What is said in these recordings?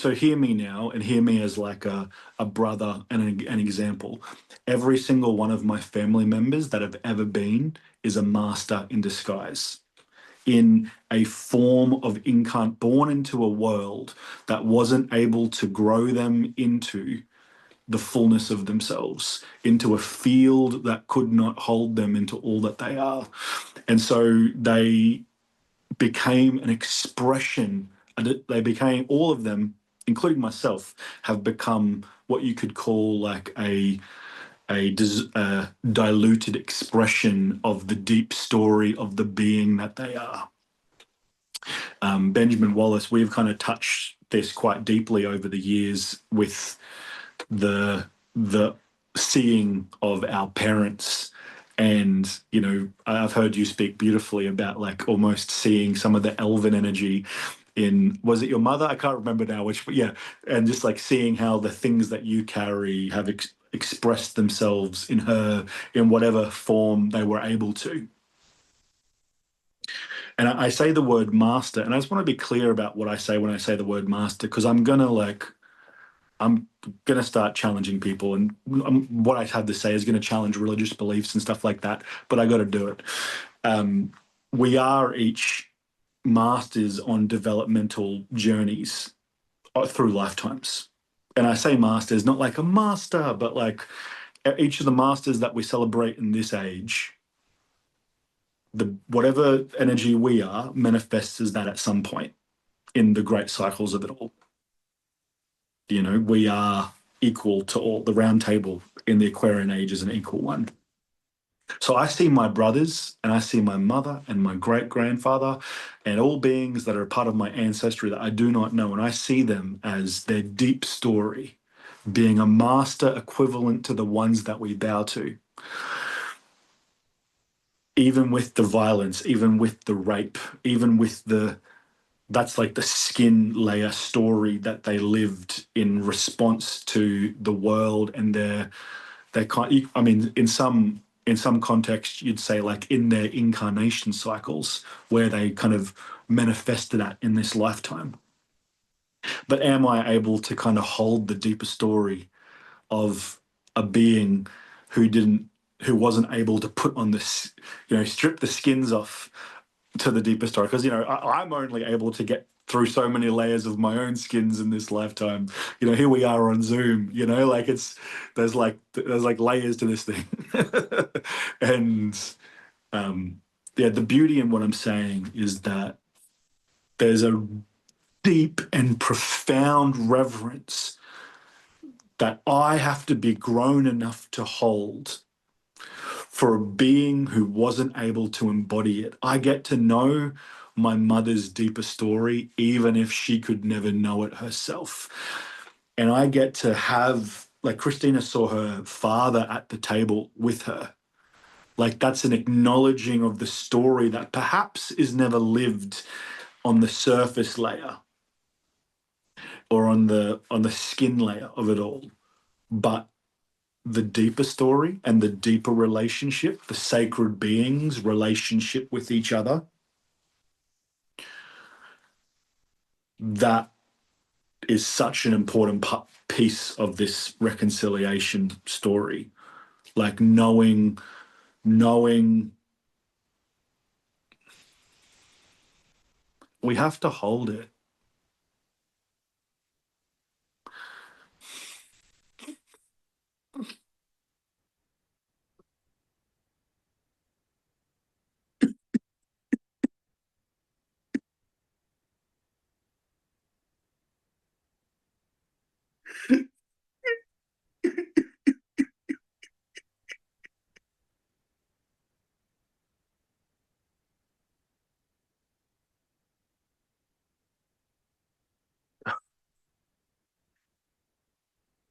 so hear me now, and hear me as like a brother and an example. Every single one of my family members that have ever been is a master in disguise, in a form of born into a world that wasn't able to grow them into the fullness of themselves, into a field that could not hold them into all that they are. And so they became an expression, and they became, all of them, including myself, have become what you could call like a diluted expression of the deep story of the being that they are. Benjamin Wallace, we've kind of touched this quite deeply over the years with the seeing of our parents. And I've heard you speak beautifully about like almost seeing some of the elven energy in, was it your mother? I can't remember now which, but yeah, and just like seeing how the things that you carry have expressed themselves in her in whatever form they were able to. And I say the word master, and I just want to be clear about what I say when I say the word master, because I'm gonna start challenging people, and what I have to say is going to challenge religious beliefs and stuff like that. But I got to do it. We are each masters on developmental journeys through lifetimes, and I say masters not like a master, but like each of the masters that we celebrate in this age. The whatever energy we are manifests as that at some point in the great cycles of it all. We are equal to all. The round table in the Aquarian age is an equal one. So I see my brothers and I see my mother and my great grandfather and all beings that are part of my ancestry that I do not know. And I see them as their deep story, being a master equivalent to the ones that we bow to. Even with the violence, even with the rape, even with that's like the skin layer story that they lived in response to the world, and they kind, I mean, in some context you'd say like in their incarnation cycles where they kind of manifested that in this lifetime. But am I able to kind of hold the deeper story of a being who wasn't able to put on this, strip the skins off to the deeper story? Because I'm only able to get through so many layers of my own skins in this lifetime. Here we are on Zoom. Like there's like layers to this thing, and yeah, the beauty in what I'm saying is that there's a deep and profound reverence that I have to be grown enough to hold for a being who wasn't able to embody it. I get to know my mother's deeper story, even if she could never know it herself. And I get to have, like Christina saw her father at the table with her. Like that's an acknowledging of the story that perhaps is never lived on the surface layer or on the skin layer of it all. But the deeper story and the deeper relationship, the sacred beings' relationship with each other, that is such an important piece of this reconciliation story. Like knowing we have to hold it.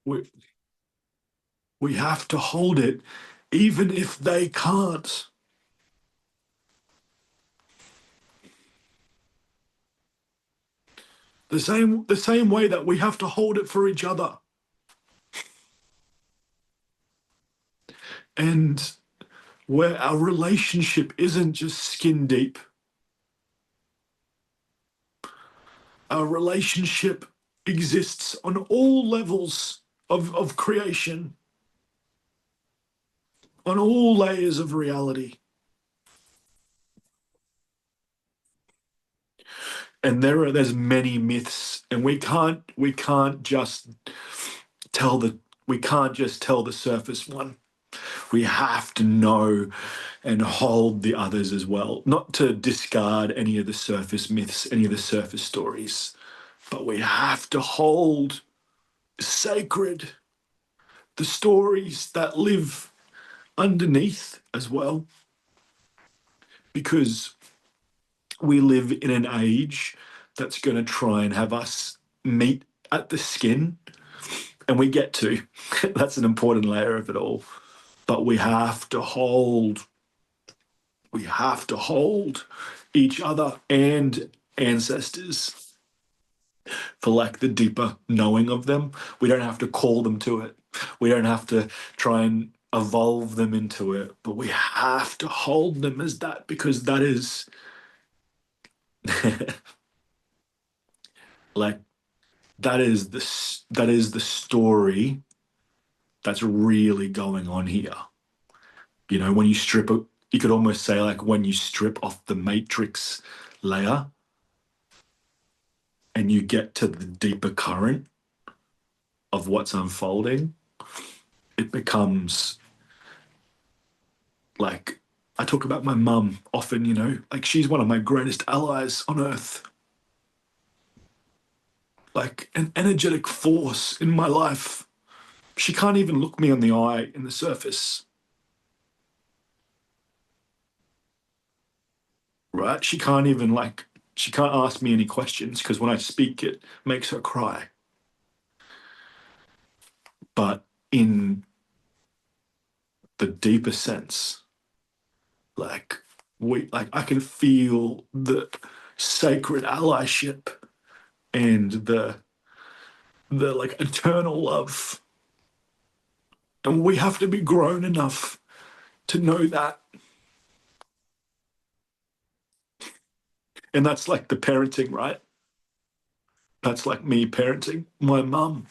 We, we have to hold it, even if they can't. The same way that we have to hold it for each other. And where our relationship isn't just skin deep. Our relationship exists on all levels of creation, on all layers of reality. And there's many myths, and we can't just tell the we can't just tell the surface one. We have to know and hold the others as well. Not to discard any of the surface myths, any of the surface stories, but we have to hold sacred the stories that live underneath as well, because we live in an age that's going to try and have us meet at the skin, and we get to. That's an important layer of it all. But we have to hold each other and ancestors for like the deeper knowing of them. We don't have to call them to it. We don't have to try and evolve them into it, but we have to hold them as that, because that is like that is the story that's really going on here. When you strip it, you could almost say like when you strip off the matrix layer and you get to the deeper current of what's unfolding, it becomes like, I talk about my mum often, like she's one of my greatest allies on earth, like an energetic force in my life. She can't even look me on the eye in the surface, right? She can't ask me any questions because when I speak, it makes her cry. But in the deeper sense, like I can feel the sacred allyship and the like eternal love. And we have to be grown enough to know that. And that's like the parenting, right? That's like me parenting my mum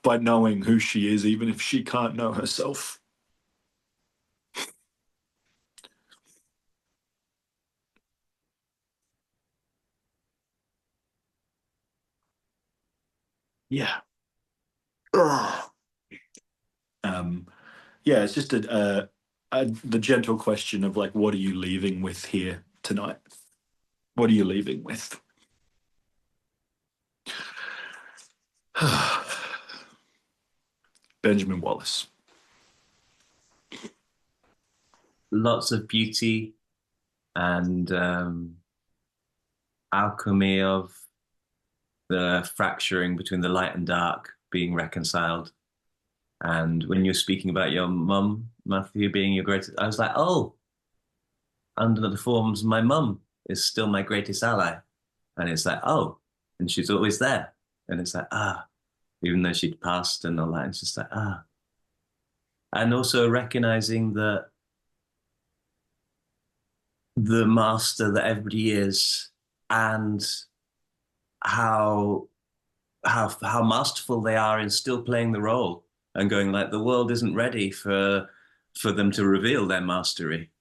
by knowing who she is, even if she can't know herself. Yeah. Ugh. Um, yeah, it's just the gentle question of like, what are you leaving with here tonight? What are you leaving with? Benjamin Wallace. Lots of beauty and alchemy of the fracturing between the light and dark being reconciled. And when you're speaking about your mum, Matthew, being your greatest, I was like, oh, under the forms, my mum is still my greatest ally. And it's like, oh, and she's always there. And it's like, ah, even though she'd passed and all that, it's just like, ah. And also recognizing that the master that everybody is and how how masterful they are in still playing the role and going like the world isn't ready for them to reveal their mastery.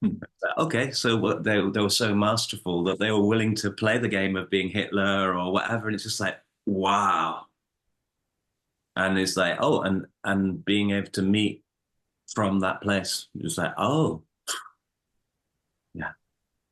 Hmm. Okay, so what they were so masterful that they were willing to play the game of being Hitler or whatever, and it's just like wow. And it's like oh, and being able to meet from that place, just like oh, yeah.